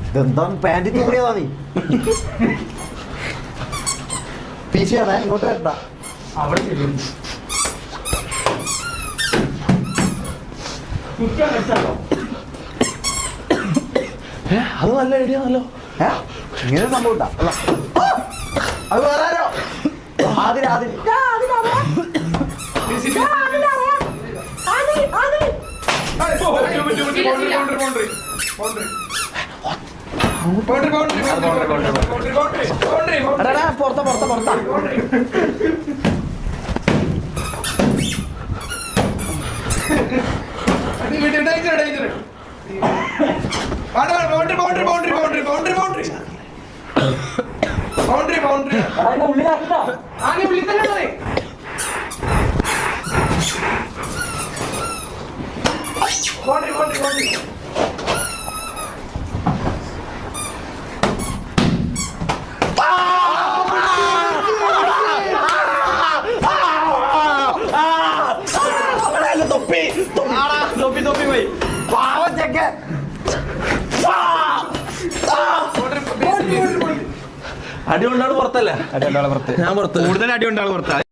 ഇതെന്താ പാൻറ് തൂടിയതാ നീ പീശിയാണേ ഇങ്ങോട്ട് വരണ്ട അവിടെ അത് നല്ല ഐഡിയ ആണല്ലോ. ഇങ്ങനെ സംഭവം ഉണ്ടാ അത് വേറെ ആരോ ആദ്യം പുറത്ത തൊപ്പി പോയി പാവം ചെക്കൻ അടി കൊണ്ടാണ് പുറത്തല്ലേ? അടി കൊണ്ടാണ് പുറത്ത്. ഞാൻ പുറത്ത്. കൂടുതൽ അടി കൊണ്ടാണ് പുറത്ത്.